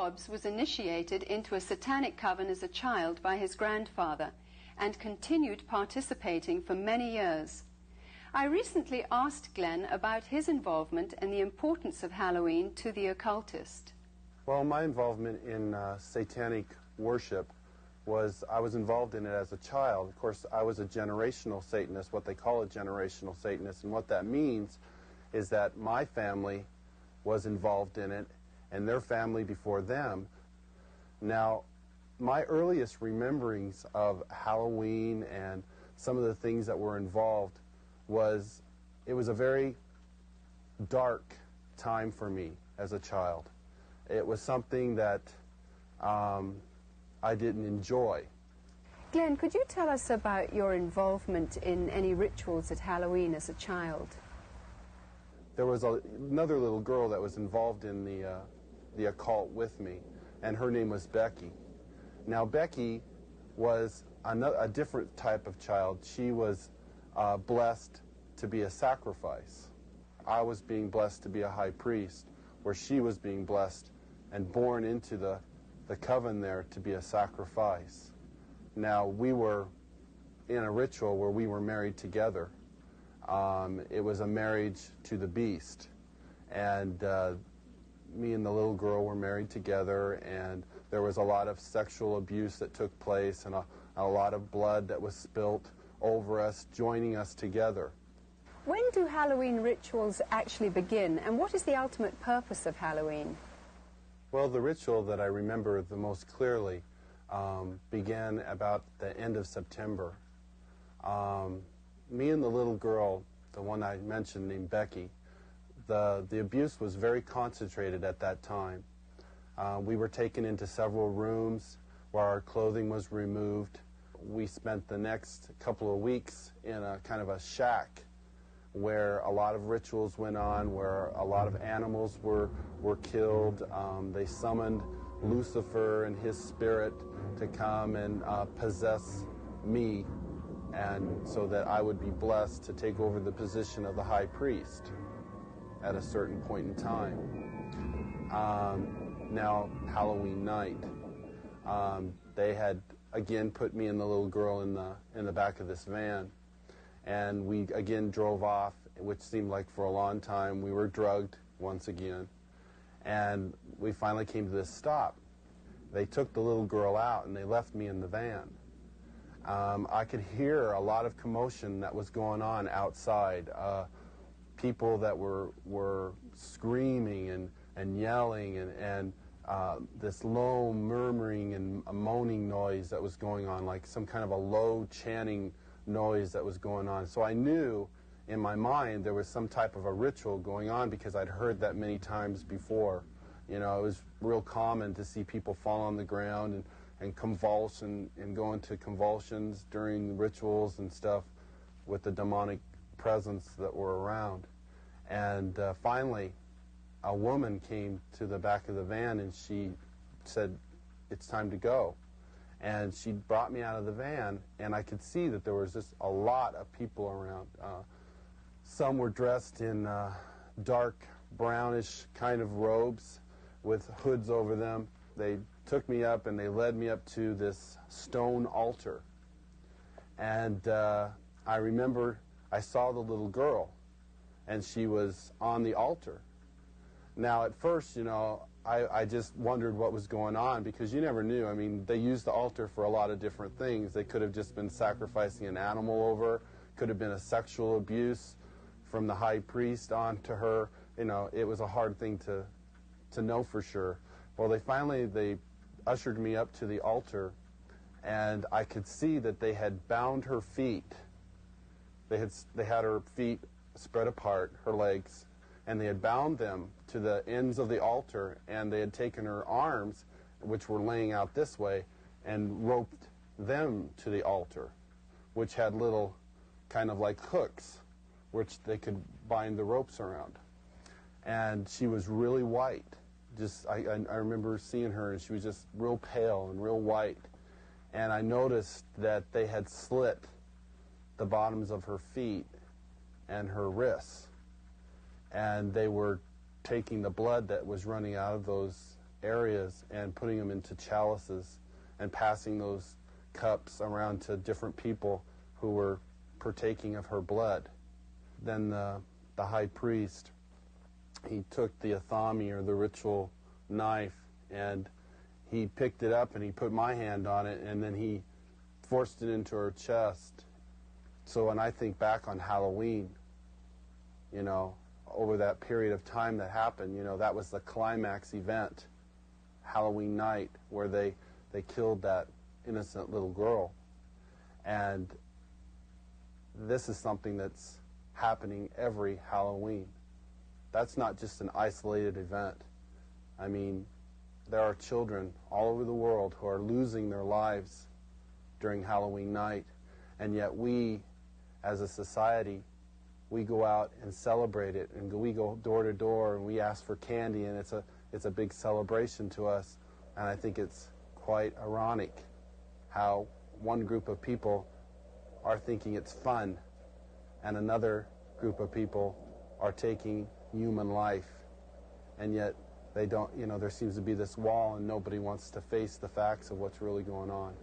Hobbs was initiated into a satanic coven as a child by his grandfather and continued participating for many years. I recently asked Glenn about his involvement and the importance of Halloween to the occultist. Well, my involvement in satanic worship was, I was involved in it as a child. Of course, I was a generational Satanist, what they call a generational Satanist, and what that means is that my family was involved in it and their family before them. Now, my earliest rememberings of Halloween and some of the things that were involved was, it was a very dark time for me as a child. It was something that I didn't enjoy. Glenn, could you tell us about your involvement in any rituals at Halloween as a child? There was another little girl that was involved in the occult with me, and her name was Becky. Now, Becky was a different type of child. She was blessed to be a sacrifice. I was being blessed to be a high priest, where she was being blessed and born into the coven there to be a sacrifice. Now, we were in a ritual where we were married together. It was a marriage to the beast, and me and the little girl were married together, and there was a lot of sexual abuse that took place and a lot of blood that was spilt over us, joining us together. When do Halloween rituals actually begin, and what is the ultimate purpose of Halloween? Well, the ritual that I remember the most clearly began about the end of September. Me and the little girl, the one I mentioned named Becky, the abuse was very concentrated at that time. We were taken into several rooms where our clothing was removed. We spent the next couple of weeks in a kind of a shack where a lot of rituals went on, where a lot of animals were killed. They summoned Lucifer and his spirit to come and possess me, and so that I would be blessed to take over the position of the high priest at a certain point in time. Now, Halloween night, they had again put me and the little girl in the back of this van, and we again drove off, which seemed like for a long time. We were drugged once again, and we finally came to this stop. They took the little girl out and they left me in the van. I could hear a lot of commotion that was going on outside. People that were screaming and yelling, and this low murmuring and moaning noise that was going on, like some kind of a low chanting noise that was going on. So I knew in my mind there was some type of a ritual going on, because I'd heard that many times before. You know, it was real common to see people fall on the ground and convulse and go into convulsions during rituals and stuff with the demonic presence that were around. And finally, a woman came to the back of the van and she said, "It's time to go." And she brought me out of the van, and I could see that there was just a lot of people around. Some were dressed in dark brownish kind of robes with hoods over them. They took me up and they led me up to this stone altar. And I remember I saw the little girl, and she was on the altar. Now, at first, you know, I just wondered what was going on, because you never knew. I mean, they used the altar for a lot of different things. They could have just been sacrificing an animal over, could have been a sexual abuse from the high priest on to her. You know, it was a hard thing to know for sure. Well, they ushered me up to the altar, and I could see that they had bound her feet. They had her feet spread apart, her legs, and they had bound them to the ends of the altar, and they had taken her arms, which were laying out this way, and roped them to the altar, which had little kind of like hooks, which they could bind the ropes around. And she was really white. I remember seeing her, and she was just real pale and real white. And I noticed that they had slit the bottoms of her feet and her wrists, and they were taking the blood that was running out of those areas and putting them into chalices and passing those cups around to different people who were partaking of her blood. Then the high priest, he took the athami, or the ritual knife, and he picked it up and he put my hand on it, and then he forced it into her chest. So when I think back on Halloween, you know, over that period of time that happened, you know, that was the climax event, Halloween night, where they killed that innocent little girl. And this is something that's happening every Halloween. That's not just an isolated event. I mean, there are children all over the world who are losing their lives during Halloween night, and yet we, as a society, we go out and celebrate it, and we go door to door and we ask for candy, and it's a big celebration to us. And I think it's quite ironic how one group of people are thinking it's fun and another group of people are taking human life, and yet they don't, you know, there seems to be this wall and nobody wants to face the facts of what's really going on.